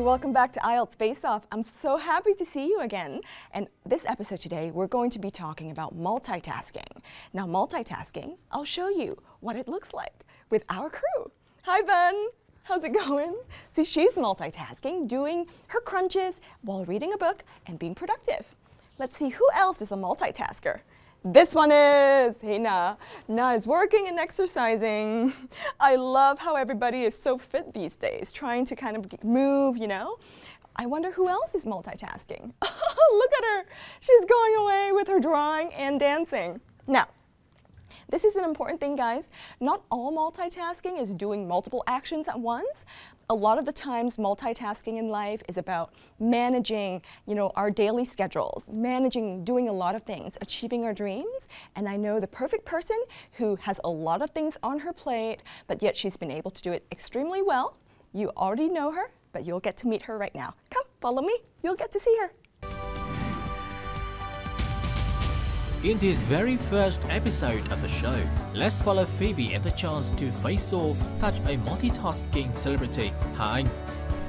welcome back to IELTS Face-Off. I'm so happy to see you again. And this episode today, we're going to be talking about multitasking. Now, multitasking, I'll show you what it looks like with our crew. Hi, Ben. How's it going? See, she's multitasking, doing her crunches while reading a book and being productive. Let's see who else is a multitasker. This one is! Hey, Na. Na is working and exercising. I love how everybody is so fit these days, trying to kind of move, you know? I wonder who else is multitasking. Look at her! She's going away with her drawing and dancing. Now, this is an important thing, guys. Not all multitasking is doing multiple actions at once. A lot of the times, multitasking in life is about managing, our daily schedules, doing a lot of things, achieving our dreams. And I know the perfect person who has a lot of things on her plate, but yet she's been able to do it extremely well. You already know her, but you'll get to meet her right now. Come, follow me. You'll get to see her. In this very first episode of the show, let's follow Phoebe and the chance to face off such a multitasking celebrity, Hà Anh.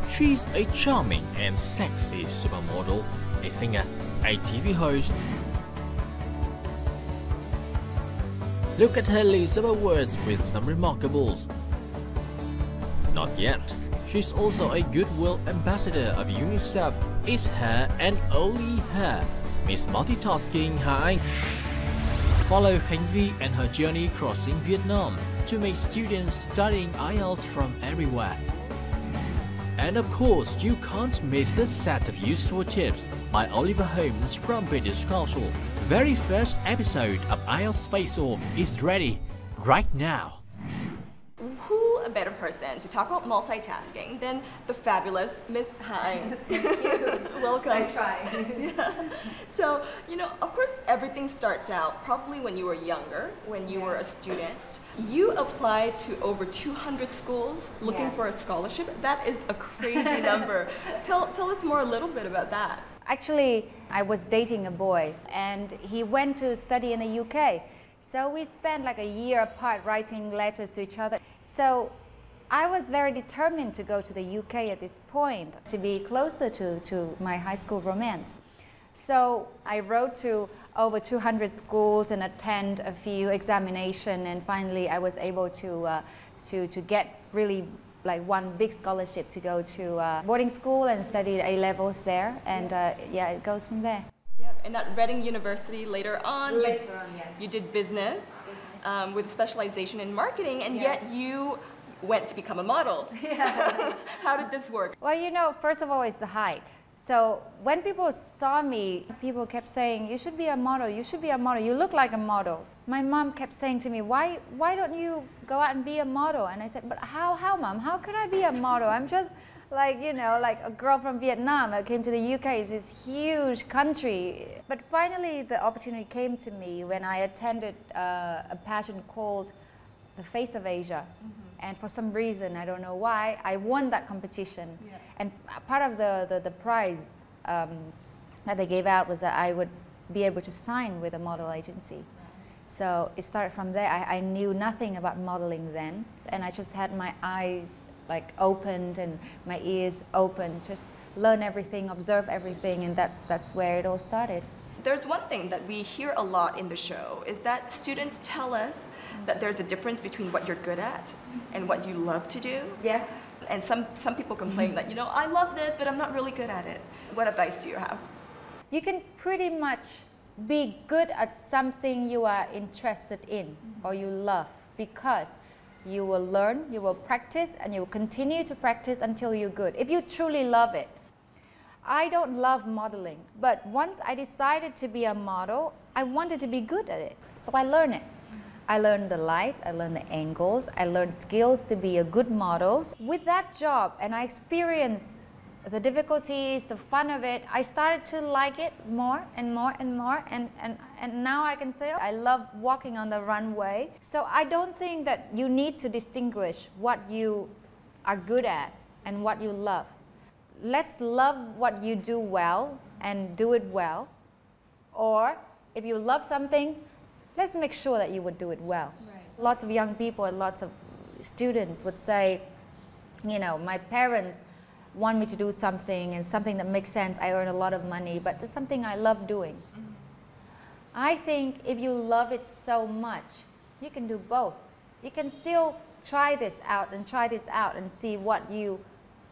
She's a charming and sexy supermodel, a singer, a TV host. Look at her list of awards with some remarkables. Not yet. She's also a goodwill ambassador of UNICEF. It's her and only her, Miss Multitasking Hà Anh. Follow Eng Vie and her journey crossing Vietnam to meet students studying IELTS from everywhere. And of course, you can't miss the set of useful tips by Oliver Holmes from British Council. Very first episode of IELTS Face-Off is ready right now. Who a better person to talk about multitasking than the fabulous Miss Hà Anh. Thank you. Welcome. I try. Yeah. So, of course, everything starts out probably when you were younger, when you were a student. You applied to over 200 schools looking for a scholarship. That is a crazy number. Tell us more a little bit about that. Actually, I was dating a boy and he went to study in the UK. So we spent like a year apart writing letters to each other. So I was very determined to go to the UK at this point, to be closer to my high school romance. So I wrote to over 200 schools and attend a few examinations, and finally I was able to get really like one big scholarship to go to boarding school and study A-levels there, and yeah, it goes from there. And at Reading University later on, yes. You did business. With specialization in marketing, and yet you went to become a model. Yeah. How did this work? Well, first of all, it's the height. So when people saw me, people kept saying, you should be a model, you should be a model, you look like a model. My mom kept saying to me, why don't you go out and be a model? And I said, but how Mom? How could I be a model? I'm just like, like a girl from Vietnam that came to the UK. It's this huge country. But finally, the opportunity came to me when I attended a pageant called The Face of Asia. And for some reason, I don't know why, I won that competition. Yeah. And part of the prize that they gave out was that I would be able to sign with a model agency. Right. So it started from there. I knew nothing about modeling then, and I just had my eyes like opened and my ears open, just learn everything, observe everything, and that's where it all started. There's one thing that we hear a lot in the show is that students tell us that there's a difference between what you're good at and what you love to do. Yes. And some people complain that, I love this, but I'm not really good at it. What advice do you have? You can pretty much be good at something you are interested in or you love, because you will learn, you will practice, and you will continue to practice until you're good, if you truly love it. I don't love modeling, but once I decided to be a model, I wanted to be good at it. So I learned it. I learned the lights, I learned the angles, I learned skills to be a good model. With that job, and I experienced the difficulties, the fun of it, I started to like it more and more and more, and now I can say, oh, I love walking on the runway. So I don't think that you need to distinguish what you are good at and what you love. Let's love what you do well and do it well. Or if you love something, let's make sure that you would do it well. Right. Lots of young people and lots of students would say, my parents want me to do something and something that makes sense. I earn a lot of money, but it's something I love doing. I think if you love it so much, you can do both. You can still try this out and see what you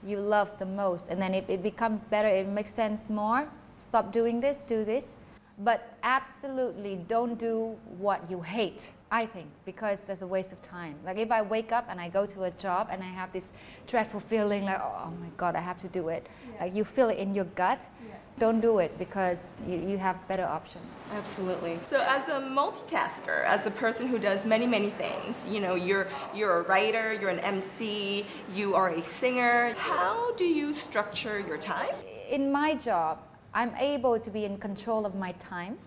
love the most. And then if it becomes better, it makes sense more, stop doing this, do this. But absolutely don't do what you hate, I think, because there's a waste of time. Like if I wake up and I go to a job and I have this dreadful feeling like, oh my God, I have to do it. Yeah. Like you feel it in your gut. Yeah. Don't do it because you have better options. Absolutely. So as a multitasker, as a person who does many, many things, you know, you're a writer, you're an MC, you are a singer. How do you structure your time? In my job, I'm able to be in control of my time.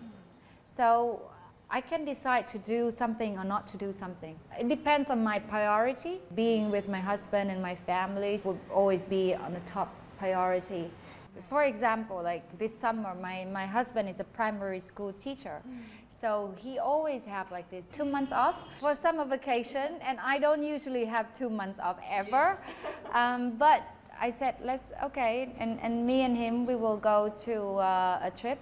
So I can decide to do something or not to do something. It depends on my priority. Being with my husband and my family would always be on the top priority. For example, like this summer, my husband is a primary school teacher. So he always have like this 2 months off for summer vacation, and I don't usually have 2 months off ever. But I said, okay, and me and him, we will go to a trip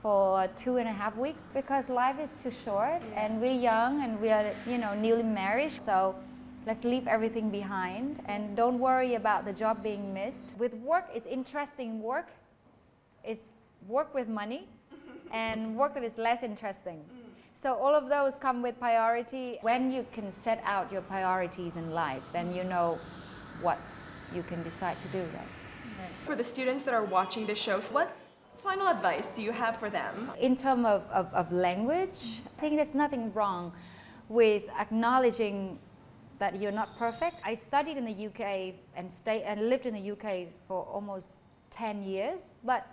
for 2.5 weeks because life is too short and we're young and we are, you know, newly married. So let's leave everything behind and don't worry about the job being missed. With work, it's interesting work. It's work with money and work that is less interesting. So all of those come with priority. When you can set out your priorities in life, then you know what you can decide to do, right? For the students that are watching this show, what final advice do you have for them? In terms of language, I think there's nothing wrong with acknowledging that you're not perfect. I studied in the UK and lived in the UK for almost 10 years, but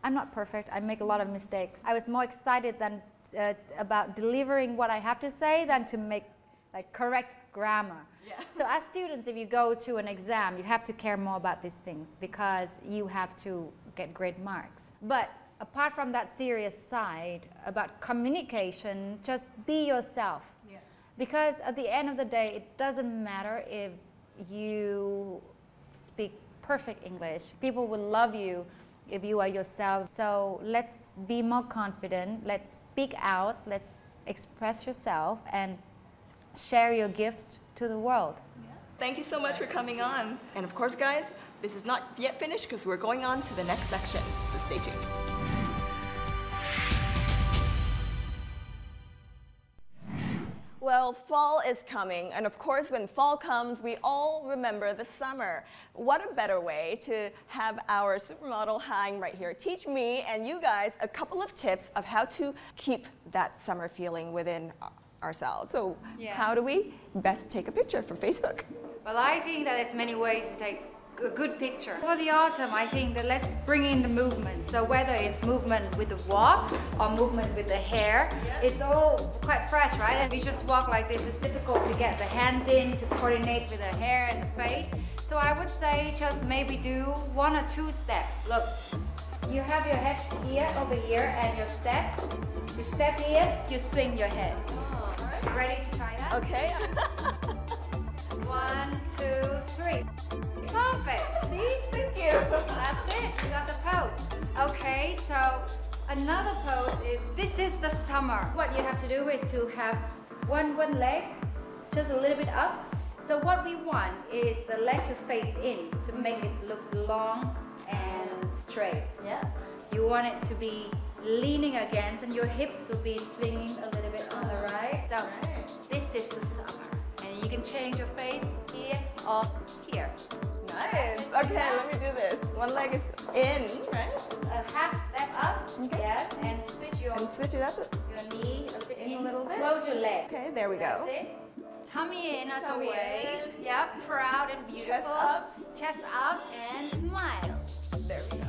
I'm not perfect. I make a lot of mistakes. I was more excited than about delivering what I have to say than to make like correct grammar. Yeah. So as students, if you go to an exam, you have to care more about these things because you have to get great marks. But apart from that serious side about communication, just be yourself. Yeah. Because at the end of the day, it doesn't matter if you speak perfect English. People will love you if you are yourself. So let's be more confident. Let's speak out. Let's express yourself and share your gifts to the world. Yeah. Thank you so much for coming on. And of course, guys, this is not yet finished because we're going on to the next section. So stay tuned. Well, fall is coming, and of course, when fall comes, we all remember the summer. What a better way to have our supermodel Hà Anh right here teach me and you guys a couple of tips of how to keep that summer feeling within ourselves. So how do we best take a picture for Facebook? Well, I think that there's many ways to take a good picture. For the autumn, I think that let's bring in the movement. So whether it's movement with the walk or movement with the hair, it's all quite fresh, right? And we just walk like this, it's difficult to get the hands in, to coordinate with the hair and the face. So I would say just maybe do 1 or 2 steps. Look, you have your head here, over here, and your step. You step here, you swing your head. Ready to try that? Okay. 1, 2, 3. Perfect. See? Thank you. That's it. You got the pose. Okay, so another pose is, this is the summer. What you have to do is to have one leg just a little bit up. So what we want is the leg to face in to make it look long and straight. Yeah. You want it to be leaning against, and your hips will be swinging a little bit on the right. So this is the summer, and you can change your face here or here. Nice. Okay, let me do this. One leg is in, right? A half step up. Okay. Yes, and switch your switch it up. Your knee a little bit in. A little bit. Close your leg. Okay, there we go. That's it. Tummy in as always. Yep, proud and beautiful. Chest up and smile. There we go.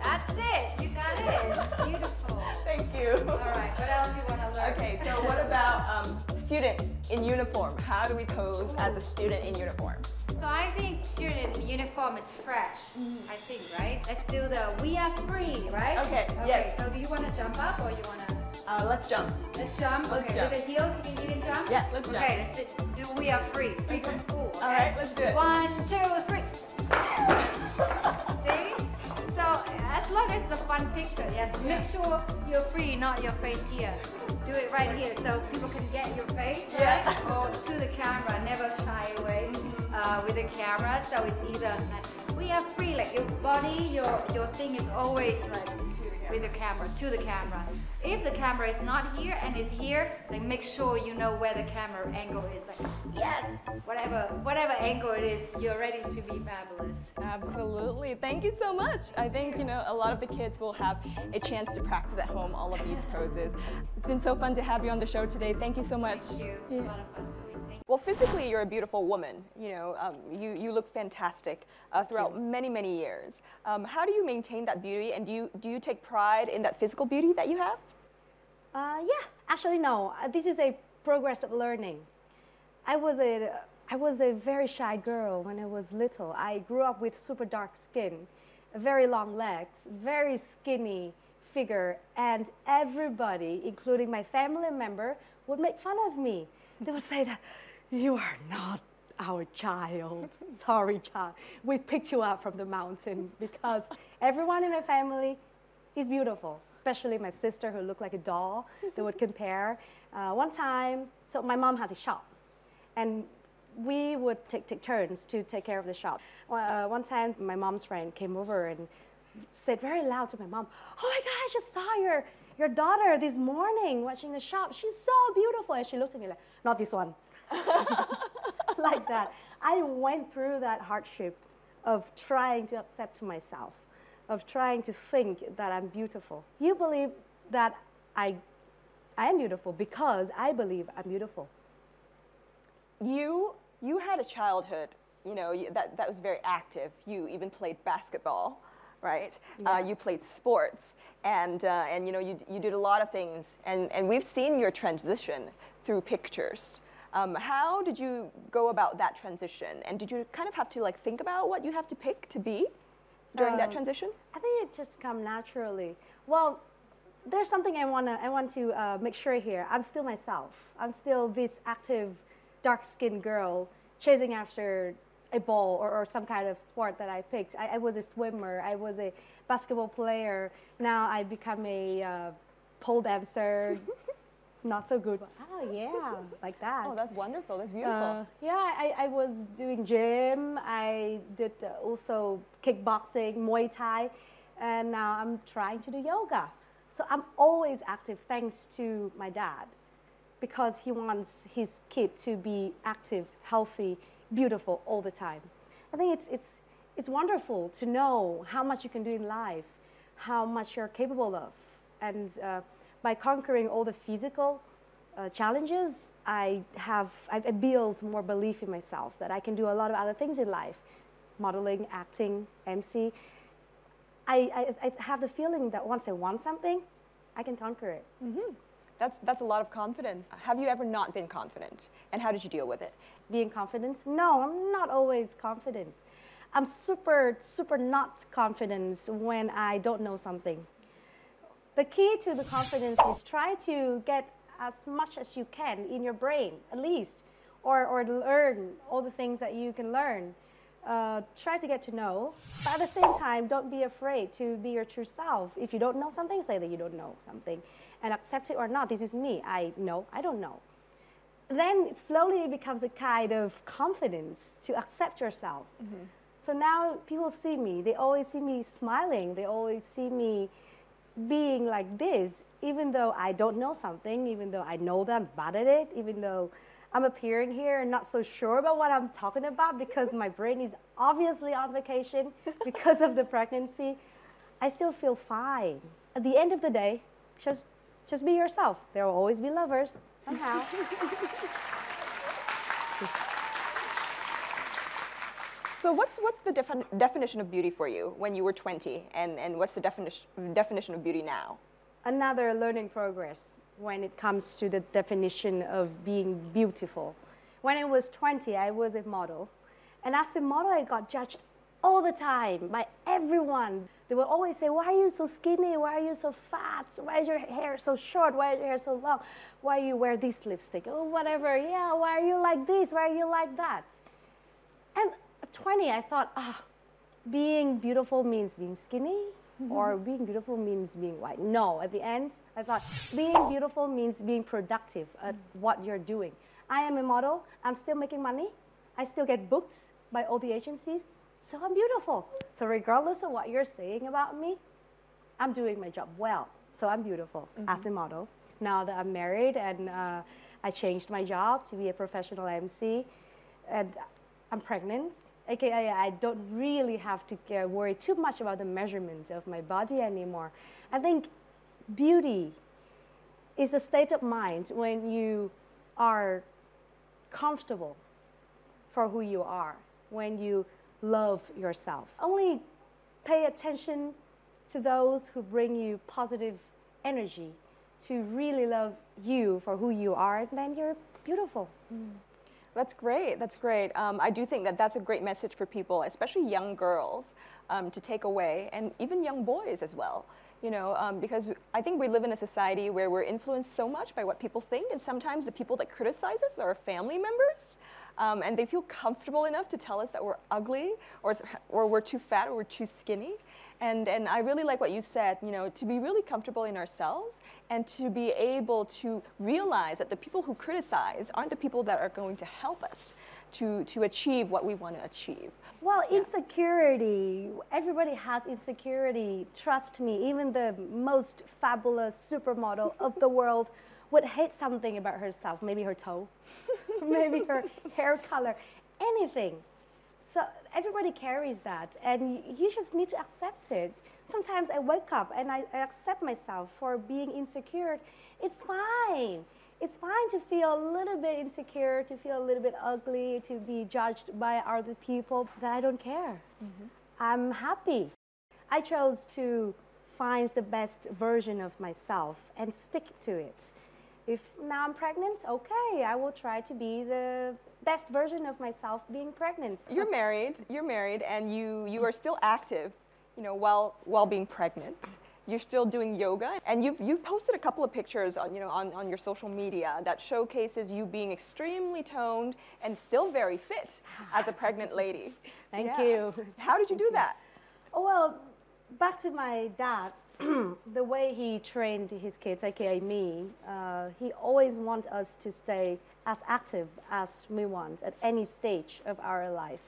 That's it. You got it. Beautiful. Thank you. All right. What else you want to learn? Okay. So what about students in uniform? How do we pose as a student in uniform? So I think student in uniform is fresh. I think, right? Let's do the "We are free," right? Okay. Okay. Yes. So do you want to jump up or you want to? Let's jump. Let's jump. Let's okay. jump. With the heels, you can jump. Yeah. Let's jump. Okay. Let's do "We are free." Free from school. Okay? All right. Let's do it. 1, 2, 3. See? So as long as it's a fun picture, yes. Make sure you're free, not your face here. Do it right here so people can get your face, right? Or to the camera, never shy away with the camera. So it's either like, we are free, like your body, your thing is always like with the camera, to the camera. If the camera is not here and is here, then make sure you know where the camera angle is. Like, yes, whatever angle it is, you're ready to be fabulous. Absolutely. Thank you so much. I think, you know, a lot of the kids will have a chance to practice at home all of these poses. It's been so fun to have you on the show today. Thank you so much. Thank you. It's a lot of fun. Well, physically, you're a beautiful woman. You know, you look fantastic throughout many years. How do you maintain that beauty, and do you take pride in that physical beauty that you have? Yeah, actually no. This is a progress of learning. I was a very shy girl when I was little. I grew up with super dark skin, very long legs, very skinny figure, and everybody, including my family member, would make fun of me. They would say that, "You are not our child. Sorry, child. We picked you up from the mountain," because everyone in my family is beautiful, especially my sister who looked like a doll. They would compare. One time, so my mom has a shop, and we would take turns to take care of the shop. One time, my mom's friend came over and said very loud to my mom, "Oh my God, I just saw your daughter this morning watching the shop. She's so beautiful." And she looked at me like, "Not this one." Like that. I went through that hardship of trying to accept to myself, of trying to think that I'm beautiful. You believe that I am beautiful because I believe I'm beautiful. You had a childhood, you know, that was very active. You even played basketball, right? Yeah. You played sports, and you know, you did a lot of things, and we've seen your transition through pictures. How did you go about that transition, and did you kind of have to like think about what you have to pick to be during that transition? I think it just come naturally. Well, there's something I want to make sure here. I'm still myself. I'm still this active, dark-skinned girl chasing after a ball or some kind of sport that I picked. I was a swimmer. I was a basketball player. Now I become a pole dancer. Not so good. Oh yeah, like that. Oh, that's wonderful. That's beautiful. Yeah, I was doing gym. I did also kickboxing, Muay Thai, and now I'm trying to do yoga. So I'm always active thanks to my dad, because he wants his kid to be active, healthy, beautiful all the time. I think it's wonderful to know how much you can do in life, how much you're capable of, and by conquering all the physical challenges, I built more belief in myself that I can do a lot of other things in life, modeling, acting, MC. I have the feeling that once I want something, I can conquer it. Mm-hmm. That's a lot of confidence. Have you ever not been confident, and how did you deal with it? Being confident? No, I'm not always confident. I'm super not confident when I don't know something. The key to the confidence is try to get as much as you can in your brain, at least, or learn all the things that you can learn. Try to get to know, but at the same time, don't be afraid to be your true self. If you don't know something, say that you don't know something, and accept it or not. This is me. I know. I don't know. Then it slowly becomes a kind of confidence to accept yourself. Mm-hmm. So now people see me. They always see me smiling. They always see me being like this, even though I don't know something, even though I know that I'm bad at it, even though I'm appearing here and not so sure about what I'm talking about because my brain is obviously on vacation because of the pregnancy, I still feel fine. At the end of the day, just be yourself. There will always be lovers, somehow. So what's the definition of beauty for you when you were 20, and what's the definition of beauty now? Another learning progress when it comes to the definition of being beautiful. When I was 20, I was a model. And as a model, I got judged all the time by everyone. They would always say, "Why are you so skinny? Why are you so fat? Why is your hair so short? Why is your hair so long? Why do you wear this lipstick? Oh, whatever. Yeah, why are you like this? Why are you like that?" And at 20, I thought, being beautiful means being skinny or being beautiful means being white. No, at the end, I thought being beautiful means being productive at what you're doing. I am a model. I'm still making money. I still get booked by all the agencies. So I'm beautiful. So regardless of what you're saying about me, I'm doing my job well. So I'm beautiful as a model. Now that I'm married and I changed my job to be a professional MC and I'm pregnant, aka I don't really have to worry too much about the measurement of my body anymore. I think beauty is a state of mind when you are comfortable for who you are, when you love yourself. Only pay attention to those who bring you positive energy, to really love you for who you are, and then you're beautiful. That's great. That's great. I do think that that's a great message for people, especially young girls, to take away, and even young boys as well. You know, because I think we live in a society where we're influenced so much by what people think, and sometimes the people that criticize us are our family members, and they feel comfortable enough to tell us that we're ugly, or we're too fat, or we're too skinny. And I really like what you said, you know, to be really comfortable in ourselves and to be able to realize that the people who criticize aren't the people that are going to help us to achieve what we want to achieve. Well, insecurity, everybody has insecurity. Trust me, even the most fabulous supermodel of the world would hate something about herself, maybe her toe, maybe her hair color, anything. So everybody carries that, and you just need to accept it. Sometimes I wake up and I accept myself for being insecure. It's fine. It's fine to feel a little bit insecure, to feel a little bit ugly, to be judged by other people, but I don't care. I'm happy. I chose to find the best version of myself and stick to it. If now I'm pregnant, okay, I will try to be the best version of myself being pregnant. You're married, and you are still active, you know, while being pregnant. You're still doing yoga, and you've posted a couple of pictures on, you know, on your social media that showcases you being extremely toned and still very fit as a pregnant lady. Thank you. How did you do that? Oh, well, back to my dad. The way he trained his kids, aka me, he always wants us to stay as active as we want at any stage of our life.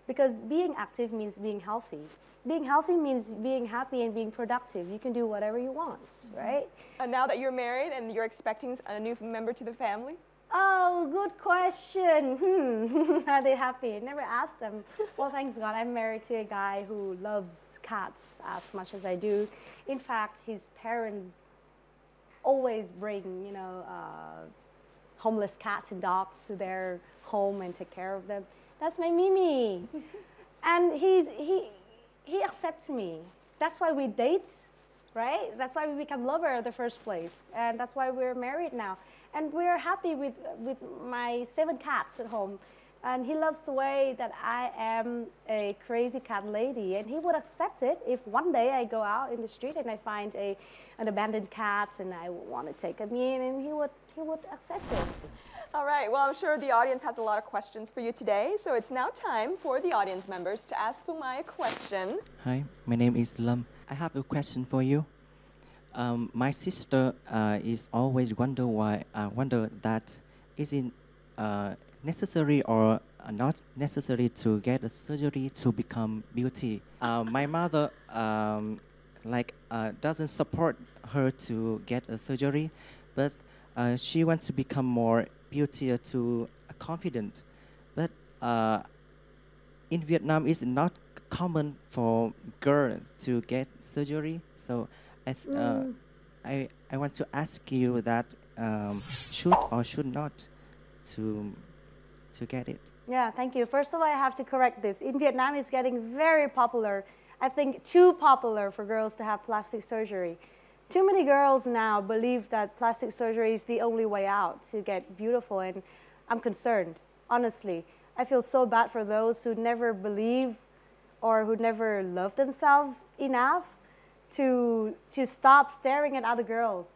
Because being active means being healthy. Being healthy means being happy and being productive. You can do whatever you want, right? And now that you're married and you're expecting a new member to the family? Oh, good question. Are they happy? I never asked them. Well, thanks God, I'm married to a guy who loves cats as much as I do. In fact, his parents always bring, you know, homeless cats and dogs to their home and take care of them. That's my Mimi. And he accepts me. That's why we date, right? That's why we become lovers in the first place. And that's why we're married now. And we're happy with my 7 cats at home. And he loves the way that I am a crazy cat lady. And he would accept it if one day I go out in the street and I find an abandoned cat and I want to take him in, and he would accept it. All right, well, I'm sure the audience has a lot of questions for you today. So it's now time for the audience members to ask Phương Mai a question. Hi, my name is Lâm. I have a question for you. My sister is always wonder that is it necessary or not necessary to get a surgery to become beauty. My mother doesn't support her to get a surgery, but she wants to become more beauty to confident. But in Vietnam, it's not common for girls to get surgery. So I want to ask you that should or should not to get it. Yeah, thank you. First of all, I have to correct this. In Vietnam, it's getting very popular. I think too popular for girls to have plastic surgery. Too many girls now believe that plastic surgery is the only way out to get beautiful, and I'm concerned, honestly. I feel so bad for those who never believe or who never love themselves enough to stop staring at other girls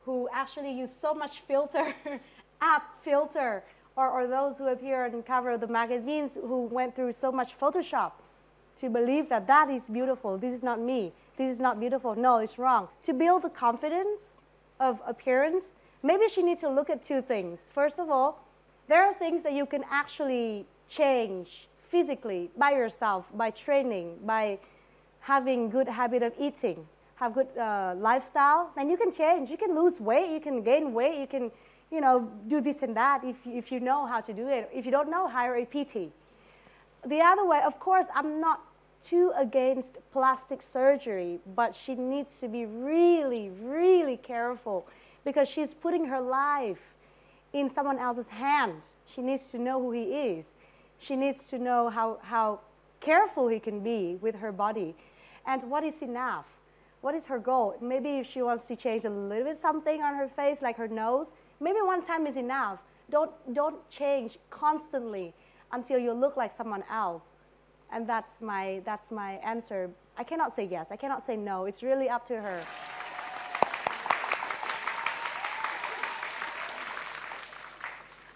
who actually use so much filter, app filter, or those who appear on the cover of the magazines who went through so much Photoshop. to believe that that is beautiful, this is not me, this is not beautiful, no, it's wrong. To build the confidence of appearance, maybe she needs to look at two things. First of all, there are things that you can actually change physically by yourself, by training, by having good habit of eating, have good lifestyle, then you can change. You can lose weight, you can gain weight, you can, you know, do this and that if you know how to do it. If you don't know, hire a PT. The other way, of course, I'm not too against plastic surgery, but she needs to be really, really careful because she's putting her life in someone else's hand. She needs to know who he is. She needs to know how careful he can be with her body. And what is enough? What is her goal? Maybe if she wants to change a little bit something on her face, like her nose, maybe one time is enough. Don't change constantly until you look like someone else. And that's my answer. I cannot say yes, I cannot say no. It's really up to her.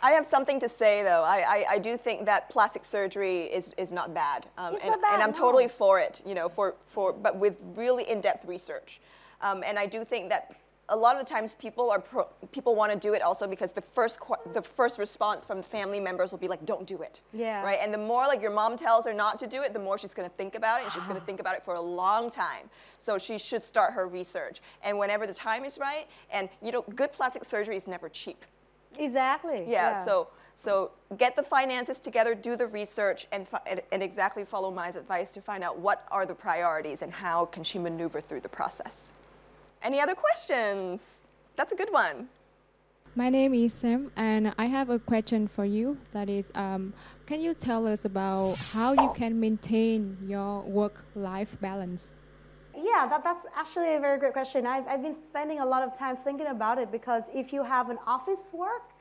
I have something to say, though. I do think that plastic surgery is not bad. It's not bad, and I'm no. totally for it, you know, but with really in-depth research. And I do think that a lot of the times people want to do it also because the first response from family members will be like, don't do it. Yeah. Right? And the more like your mom tells her not to do it, the more she's going to think about it, and she's going to think about it for a long time. So she should start her research. And whenever the time is right, and you know, good plastic surgery is never cheap. Exactly. Yeah. So get the finances together, do the research, and exactly follow Mai's advice to find out what are the priorities and how can she maneuver through the process. Any other questions? That's a good one. My name is Sam, and I have a question for you. That is, can you tell us about how you can maintain your work-life balance? Yeah, that's actually a very great question. I've been spending a lot of time thinking about it because if you have an office work,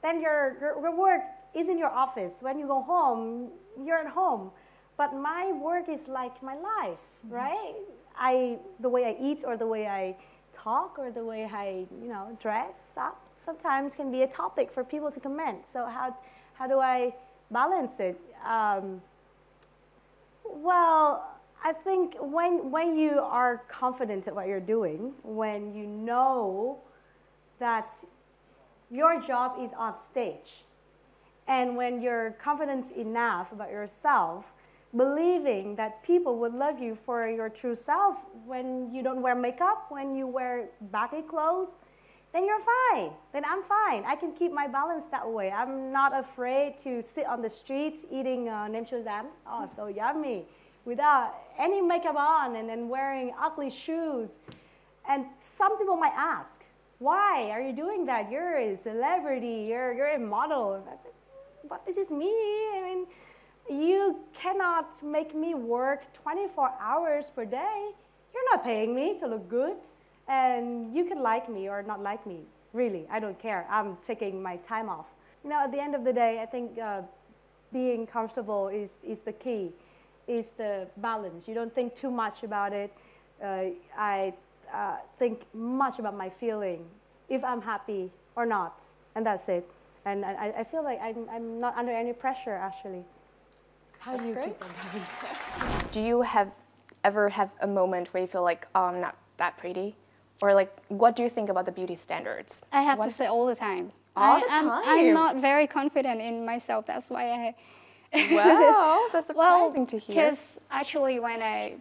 then your work is in your office. When you go home, you're at home. But my work is like my life, right? The way I eat or the way I talk or the way I, you know, dress up sometimes can be a topic for people to comment. So how do I balance it? Well, I think when you are confident at what you're doing, when you know that your job is on stage, and when you're confident enough about yourself, believing that people would love you for your true self when you don't wear makeup, when you wear baggy clothes, then you're fine. Then I'm fine. I can keep my balance that way. I'm not afraid to sit on the streets eating nem chua rán. Oh, so yummy. Without any makeup on and then wearing ugly shoes. And some people might ask, why are you doing that? You're a celebrity, you're a model. And I said, but this is me. I mean, you cannot make me work 24 hours per day. You're not paying me to look good. And you can like me or not like me. Really, I don't care. I'm taking my time off. You know, at the end of the day, I think being comfortable is the key. Is the balance. You don't think too much about it. I think much about my feeling, if I'm happy or not, and that's it. And I feel like I'm not under any pressure, actually. How do you keep that balance? Do you ever have a moment where you feel like, oh, I'm not that pretty? Or like, what do you think about the beauty standards? I have to say all the time. All the time? I'm not very confident in myself. That's why Wow, that's surprising to hear. Because actually,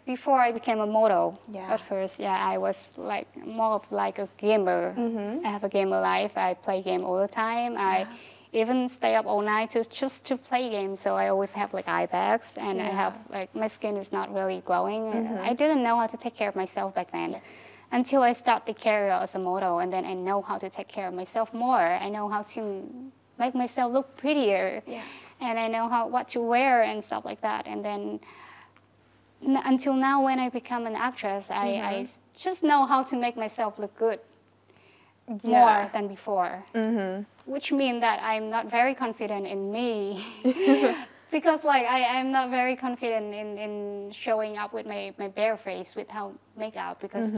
before I became a model, Yeah. at first, I was like more of like a gamer. I have a gamer life. I play game all the time. I even stay up all night just to play games. So I always have like eye bags, and I have like my skin is not really glowing. I didn't know how to take care of myself back then. Until I start the career as a model, and then I know how to take care of myself more. I know how to make myself look prettier. And I know what to wear and stuff like that. And then until now, when I become an actress, I just know how to make myself look good more than before. Which means that I'm not very confident in me. Because like I'm not very confident in showing up with my bare face without makeup. Because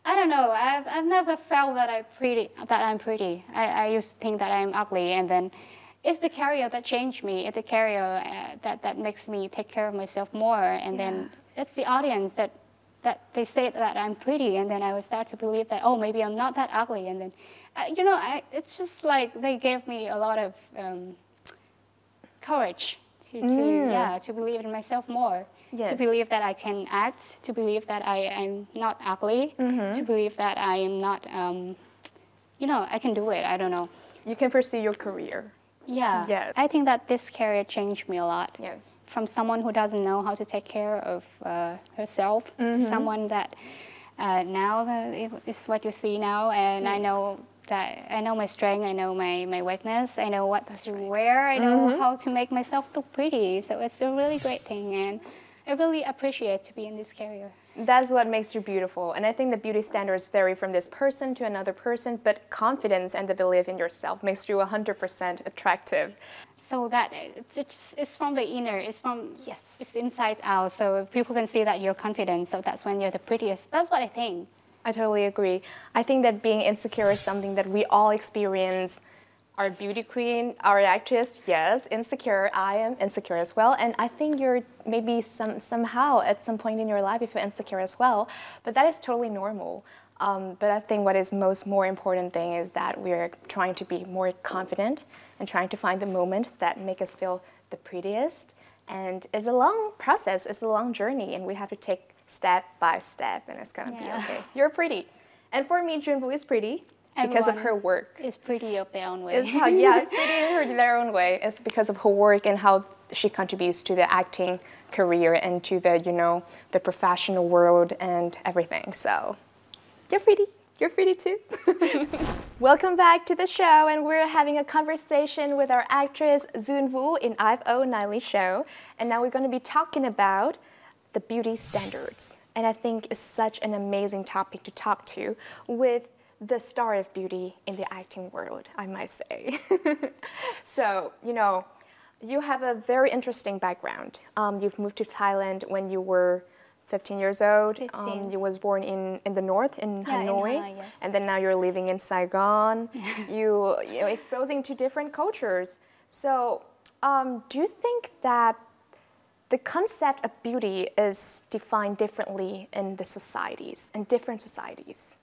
I don't know, I've never felt that I'm pretty. I used to think that I'm ugly, and then it's the career that changed me. It's the career that makes me take care of myself more. And then it's the audience that they say that I'm pretty, and then I would start to believe that, oh, maybe I'm not that ugly. And then, you know, it's just like they gave me a lot of courage to believe in myself more. Yes. To believe that I can act, to believe that I am not ugly, to believe that I am not, you know, I can do it. I don't know. You can pursue your career. Yeah. Yes. I think that this career changed me a lot. Yes. From someone who doesn't know how to take care of herself to someone that now is what you see now, and I know that I know my strength, I know my weakness, I know what to wear, I know how to make myself look pretty. So it's a really great thing, and I really appreciate to be in this career. That's what makes you beautiful. And I think the beauty standards vary from this person to another person, but confidence and the belief in yourself makes you 100% attractive. So that it's from the inner, it's inside out. So people can see that you're confident, so that's when you're the prettiest. That's what I think. I totally agree. I think that being insecure is something that we all experience. Our beauty queen, our actress, yes, insecure. I am insecure as well, and I think you're maybe somehow at some point in your life you feel insecure as well. But that is totally normal. But I think what is more important thing is that we're trying to be more confident and trying to find the moment that make us feel the prettiest. And it's a long process. It's a long journey, and we have to take step by step, and it's gonna be okay. You're pretty, and for me, Jun Vũ is pretty. Because of her work. It's pretty of their own way. It's pretty in their own way. It's because of her work and how she contributes to the acting career and to the, you know, the professional world and everything. So, you're pretty. You're pretty too. Welcome back to the show, and we're having a conversation with our actress Jun Vũ in IFO Nightly Show. And now we're going to be talking about the beauty standards. And I think it's such an amazing topic to talk to with the star of beauty in the acting world, I might say. So, you know, you have a very interesting background. You've moved to Thailand when you were 15 years old. 15. You was born in the north, in Hanoi, in Hanoi, yes. and then now you're living in Saigon. You know, exposing to different cultures. So, do you think that the concept of beauty is defined differently in the societies, in different societies?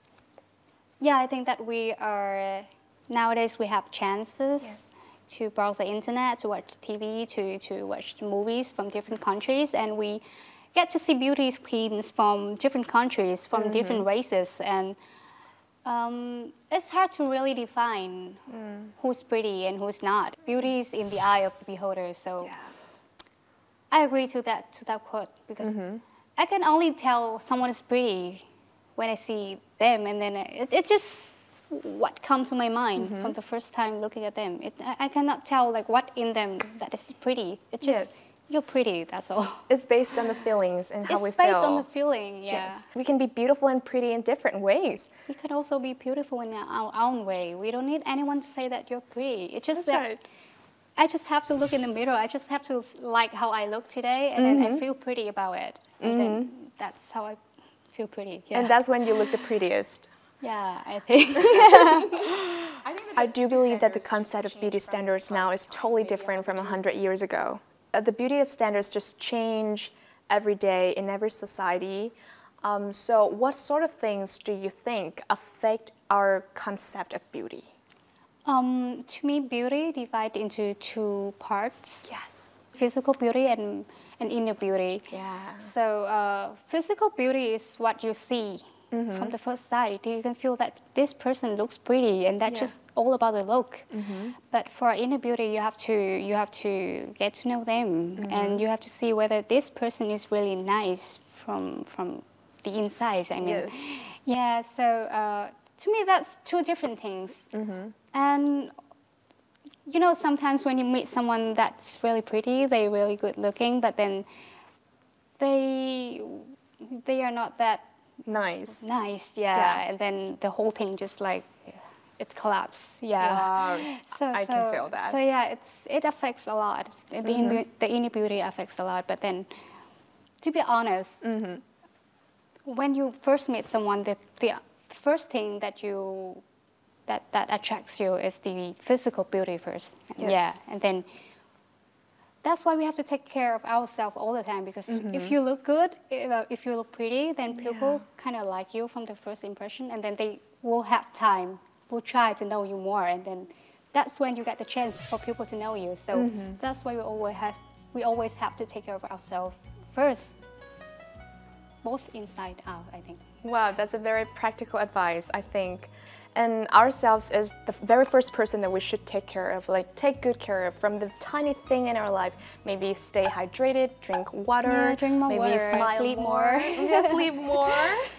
Yeah, I think that we are, nowadays we have chances to browse the internet, to watch TV, to watch movies from different countries, and we get to see beauty queens from different countries, from different races, and it's hard to really define who's pretty and who's not. Beauty is in the eye of the beholder, so I agree to that quote, because I can only tell someone is pretty when I see them, and then it just what comes to my mind from the first time looking at them. I cannot tell like what in them that is pretty. It just you're pretty. That's all. It's based on the feelings and how we feel. It's based on the feeling. Yeah. Yes. We can be beautiful and pretty in different ways. We can also be beautiful in our own way. We don't need anyone to say that you're pretty. It's just that I just have to look in the mirror. I just have to like how I look today, and then I feel pretty about it. And then that's how I feel pretty. Yeah. And that's when you look the prettiest. Yeah, I think. I do believe that the concept of beauty standards now is totally different from 100 years ago. The beauty of standards just change every day in every society. So what sort of things do you think affect our concept of beauty? To me, beauty divided into two parts. Yes. Physical beauty and inner beauty. Yeah. So physical beauty is what you see from the first sight. You can feel that this person looks pretty, and that's just all about the look. But for inner beauty, you have to get to know them, and you have to see whether this person is really nice from the inside. I mean, yeah. So to me, that's two different things. And you know, sometimes when you meet someone that's really pretty, they're really good looking, but then they are not that nice, and then the whole thing just like it collapses. Wow. So I can feel that. So yeah, it affects a lot. The inner beauty affects a lot. But then, to be honest, when you first meet someone, the first thing that that attracts you is the physical beauty first. Yes. Yeah, and then that's why we have to take care of ourselves all the time, because if you look good, if you look pretty, then people kind of like you from the first impression, and then they will have time, will try to know you more, and then that's when you get the chance for people to know you. So that's why we always have to take care of ourselves first, both inside out, I think. Wow, that's a very practical advice, I think. And ourselves is the very first person that we should take care of, like take good care of from the tiny thing in our life. Maybe stay hydrated, drink water, drink more maybe water, smile sleep more. Yeah, sleep more.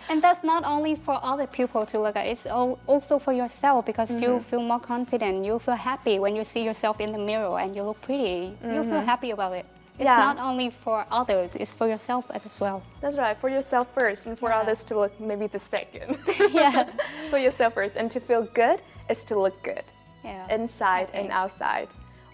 And that's not only for other people to look at, it's also for yourself, because you feel more confident, you feel happy when you see yourself in the mirror and you look pretty. You feel happy about it. It's not only for others, it's for yourself as well. That's right, for yourself first, and for others to look maybe the second. Yeah. For yourself first, and to feel good is to look good. Yeah. Inside and outside.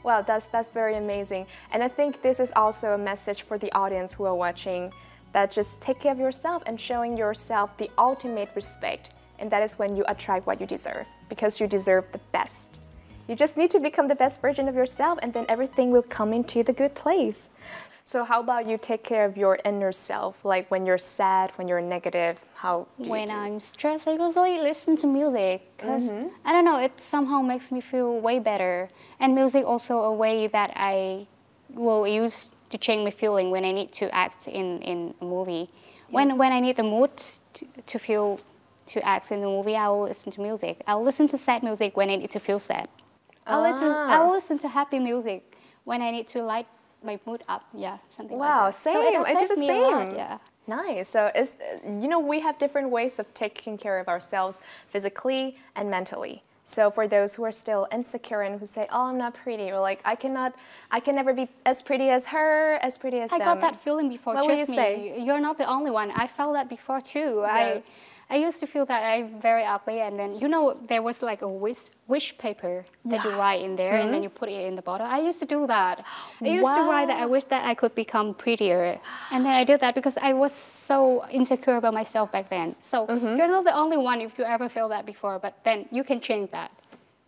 Wow, that's very amazing. And I think this is also a message for the audience who are watching, that just take care of yourself and showing yourself the ultimate respect. And that is when you attract what you deserve, because you deserve the best. You just need to become the best version of yourself, and then everything will come into the good place. So how about you take care of your inner self, like when you're sad, when you're negative, how do you When do? I'm stressed, I usually listen to music, because I don't know, it somehow makes me feel way better. And music also a way that I will use to change my feeling when I need to act in a movie. When I need the mood to act in the movie, I will listen to music. I'll listen to sad music when I need to feel sad. I'll listen to happy music when I need to light my mood up. Yeah, something like that. Wow, same. So I do the me a lot, same. yeah. Nice. So it's, you know, we have different ways of taking care of ourselves physically and mentally. So for those who are still insecure and who say, "Oh, I'm not pretty," or like, I can never be as pretty as her, as pretty as them. I got that feeling before. What would you Trust me, say? you're not the only one. I felt that before too. Yes. I used to feel that I'm very ugly, and then, you know, there was like a wish paper that you write in there, and then you put it in the bottle. I used to do that. I used to write that I wish that I could become prettier, and then I did that because I was so insecure about myself back then. So you're not the only one if you ever felt that before, but then you can change that.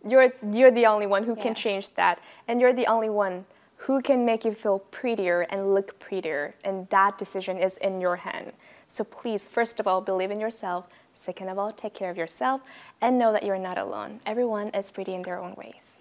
You're the only one who can change that, and you're the only one who can make you feel prettier and look prettier, and that decision is in your hand. So please, first of all, believe in yourself. Second of all, take care of yourself, and know that you're not alone. Everyone is pretty in their own ways.